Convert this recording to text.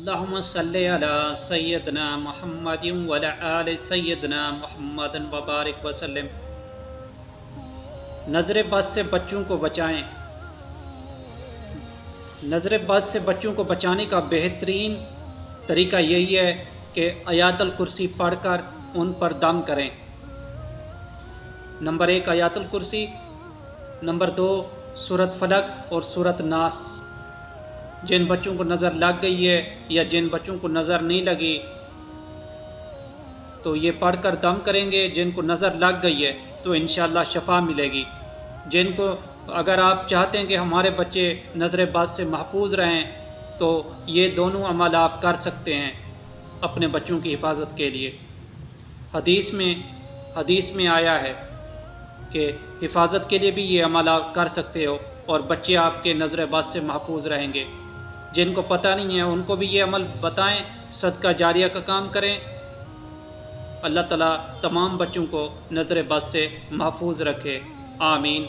اللہم صلی علی سیدنا محمد وعلی آل سیدنا محمد وبارک وسلم۔ نظر بد سے بچوں کو بچائیں۔ نظر بد سے بچوں کو بچانے کا بہترین طریقہ یہی ہے کہ آیات الکرسی پڑھ کر ان پر دم کریں۔ نمبر 1 آیات الکرسی، نمبر 2 سورۃ فلق اور سورۃ ناس۔ جن بچوں کو نظر لگ گئی ہے یا جن بچوں کو نظر نہیں لگی تو یہ پڑھ کر دم کریں گے۔ جن کو نظر لگ گئی ہے تو انشاءاللہ شفا ملے گی۔ جن کو اگر آپ چاہتے ہیں کہ ہمارے بچے نظر بد سے محفوظ رہیں تو یہ دونوں عمل آپ کر سکتے ہیں اپنے بچوں کی حفاظت کے لیے۔ حدیث میں آیا ہے کہ حفاظت کے لیے بھی یہ عمل آپ کر سکتے ہو اور بچے آپ کے نظر بد سے محفوظ رہیں گے۔ جن کو پتہ نہیں ہے ان کو بھی یہ عمل بتائیں، صدقہ جاریہ کا کام کریں۔ اللہ تعالیٰ تمام بچوں کو نظر بد سے محفوظ رکھے، آمین۔